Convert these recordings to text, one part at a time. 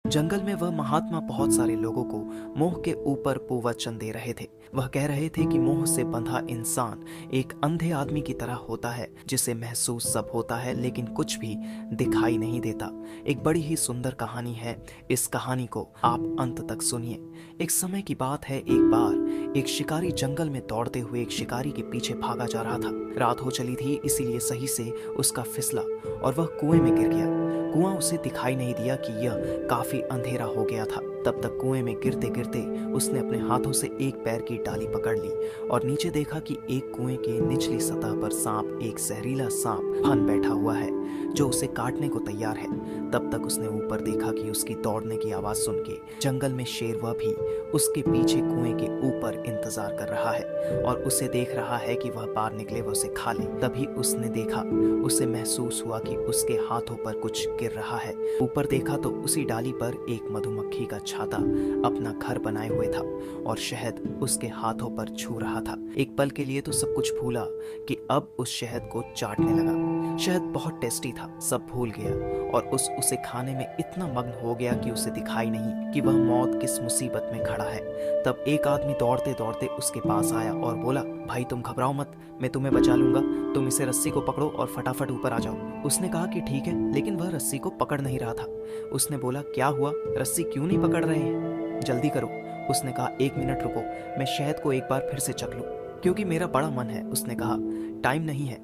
जंगल में वह महात्मा बहुत सारे लोगों को मोह के ऊपर प्रवचन दे रहे थे। वह कह रहे थे कि मोह से बंधा इंसान एक अंधे आदमी की तरह होता है, जिसे महसूस सब होता है लेकिन कुछ भी दिखाई नहीं देता। एक बड़ी ही सुंदर कहानी है। इस कहानी को आप अंत तक सुनिए। एक समय की बात है, एक बार एक शिकारी जंगल में दौड़ते हुए एक शिकारी के पीछे भागा जा रहा था। रात हो चली थी, इसीलिए सही से उसका फिसला और वह कुएं में गिर गया। कुआं उसे दिखाई नहीं दिया कि यह काफी अंधेरा हो गया था। तब तक कुएं में गिरते गिरते उसने अपने हाथों से एक पैर की डाली पकड़ ली और नीचे देखा कि एक कुएं के निचली सतह पर सांप, एक जहरीला सांप फन बैठा हुआ है जो उसे काटने को तैयार है। तब तक उसने ऊपर देखा कि उसकी दौड़ने की आवाज सुन के जंगल में शेर वह भी उसके पीछे कुएं के ऊपर इंतजार कर रहा है और उसे देख रहा है कि वह बाहर निकले, वह उसे खा ले। तभी उसने देखा, उसे महसूस हुआ कि उसके हाथों पर कुछ गिर रहा है। ऊपर देखा तो उसी डाली पर एक मधुमक्खी का छाता अपना घर बनाए हुए था और शहद उसके हाथों पर छू रहा था। एक पल के लिए तो सब कुछ भूला कि अब उस शहद को चाटने लगा। शहद बहुत टेस्टी था, सब भूल गया और उसे खाने में इतना मग्न हो गया कि उसे दिखाई नहीं कि वह मौत किस मुसीबत में खड़ा है। तब एक आदमी दौड़ते दौड़ते उसके पास आया और बोला, भाई तुम घबराओ मत, मैं तुम्हें बचा लूंगा, तुम इसे रस्सी को पकड़ो और फटाफट ऊपर आ जाओ। उसने कहा कि ठीक है, लेकिन वह रस्सी को पकड़ नहीं रहा था। उसने बोला, क्या हुआ, रस्सी क्यों नहीं पकड़ रहे हैं, जल्दी करो। उसने कहा, 1 मिनट रुको, मैं शहद को एक बार फिर से चख लूं, क्योंकि मेरा बड़ा मन है। उसने कहा, टाइम नहीं है,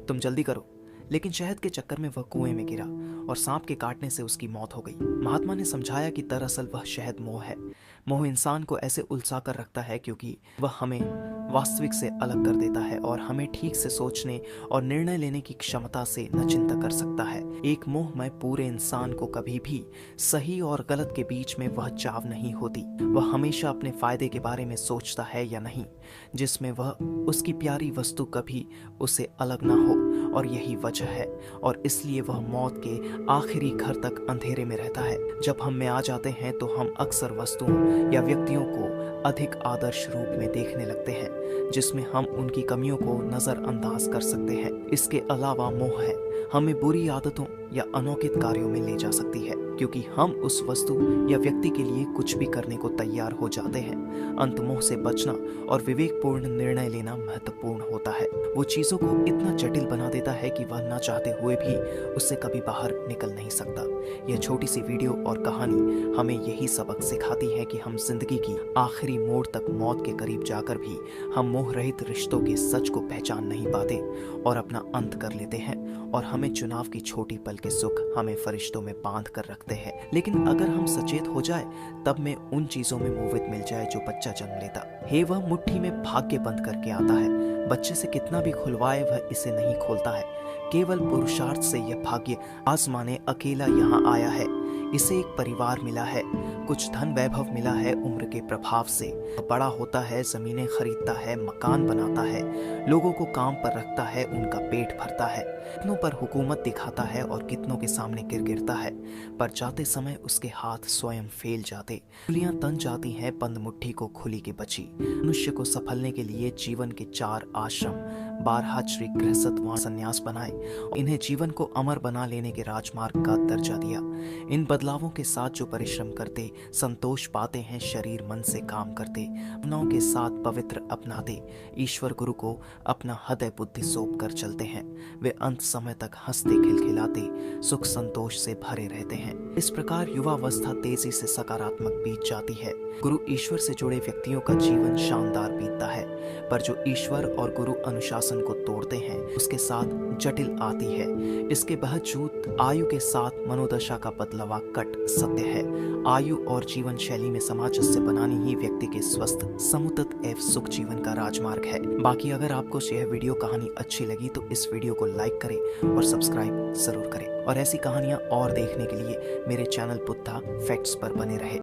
तुम जल्दी करो। लेकिन शहद के चक्कर में वह कुएं में गिरा और सांप के काटने से उसकी मौत हो गई। महात्मा ने समझाया कि दरअसल वह शहद मोह है। मोह इंसान को ऐसे उलझा कर रखता है क्योंकि वह हमें वास्तविक से अलग कर देता है और हमें ठीक से सोचने और निर्णय लेने की क्षमता से न चिंता कर सकता है। एक मोहमय पूरे इंसान को कभी भी सही और गलत के बीच में वह चाव नहीं होती। वह हमेशा अपने फायदे के बारे में सोचता है या नहीं, जिसमें वह उसकी प्यारी वस्तु कभी उसे अलग ना हो, और यही वजह है और इसलिए वह मौत के आखिरी घर तक अंधेरे में रहता है। जब हम में आ जाते हैं तो हम अक्सर वस्तुओं या व्यक्तियों को अधिक आदर्श रूप में देखने लगते हैं, जिसमें हम उनकी कमियों को नजरअंदाज कर सकते हैं। इसके अलावा मोह है हमें बुरी आदतों या अनौकित कार्यों में ले जा सकती है, क्योंकि हम उस वस्तु या व्यक्ति के लिए कुछ भी करने को तैयार हो जाते हैं। अंत मोह से बचना और विवेकपूर्ण निर्णय लेना महत्वपूर्ण होता है। वो चीजों को इतना जटिल बना देता है कि वह न चाहते हुए भी उससे कभी बाहर निकल नहीं सकता। यह छोटी सी वीडियो और कहानी हमें यही सबक सिखाती है कि हम जिंदगी की आखिरी मोड़ तक मौत के करीब जाकर भी हम मोह रहित रिश्तों के सच को पहचान नहीं पाते और अपना अंत कर लेते हैं, और हमें चुनाव की छोटी पल के सुख हमें फरिश्तों में बांध कर रखते हैं। लेकिन अगर हम सचेत हो जाए तब में उन चीजों में मोहित मिल जाए जो बच्चा जन्म लेता है। वह मुट्ठी में भाग्य बंद करके आता है, बच्चे से कितना भी खुलवाए वह इसे नहीं खोलता है। केवल पुरुषार्थ से यह भाग्य आसमाने अकेला यहाँ आया है। इसे एक परिवार मिला है, कुछ धन वैभव मिला है उम्र के प्रभाव से। बड़ा होता है, जमीनें खरीदता है, मकान बनाता है, लोगों को काम पर रखता है, उनका पेट भरता है, कितनों पर हुकूमत दिखाता है और कितनों के सामने गिर गिरता है, पर जाते समय उसके हाथ स्वयं फैल जाते, उंगलियां तन जाती हैं, बंद मुट्ठी को खुली के बची। मनुष्य को सफलने के लिए जीवन के 4 आश्रम बारहचर्य, गृहस्थ व संन्यास बनाए, इन्हें जीवन को अमर बना लेने के राजमार्ग का दर्जा दिया। इन बदलावों के साथ जो परिश्रम करते, संतोष पाते हैं, शरीर मन से काम करते, अपनों के साथ पवित्र अपनाते, ईश्वर गुरु को अपना हृदय बुद्धि सौंप कर चलते हैं, वे अंत समय तक हंसते खिलखिलाते सुख संतोष से भरे रहते हैं। इस प्रकार युवावस्था तेजी से सकारात्मक बीत जाती है। गुरु ईश्वर से जुड़े व्यक्तियों का जीवन शानदार बीतता है, पर जो ईश्वर और गुरु अनुशासन को तोड़ते हैं उसके साथ जटिल आती है। इसके बावजूद आयु के साथ मनोदशा का बदलावा कट सत्य है। आयु और जीवन शैली में सामंजस्य बनानी ही व्यक्ति के स्वस्थ, समुचित एवं सुख जीवन का राजमार्ग है। बाकी अगर आपको यह वीडियो कहानी अच्छी लगी तो इस वीडियो को लाइक करें और सब्सक्राइब जरूर करें, और ऐसी कहानियां और देखने के लिए मेरे चैनल बुद्धा फैक्ट्स पर बने रहे।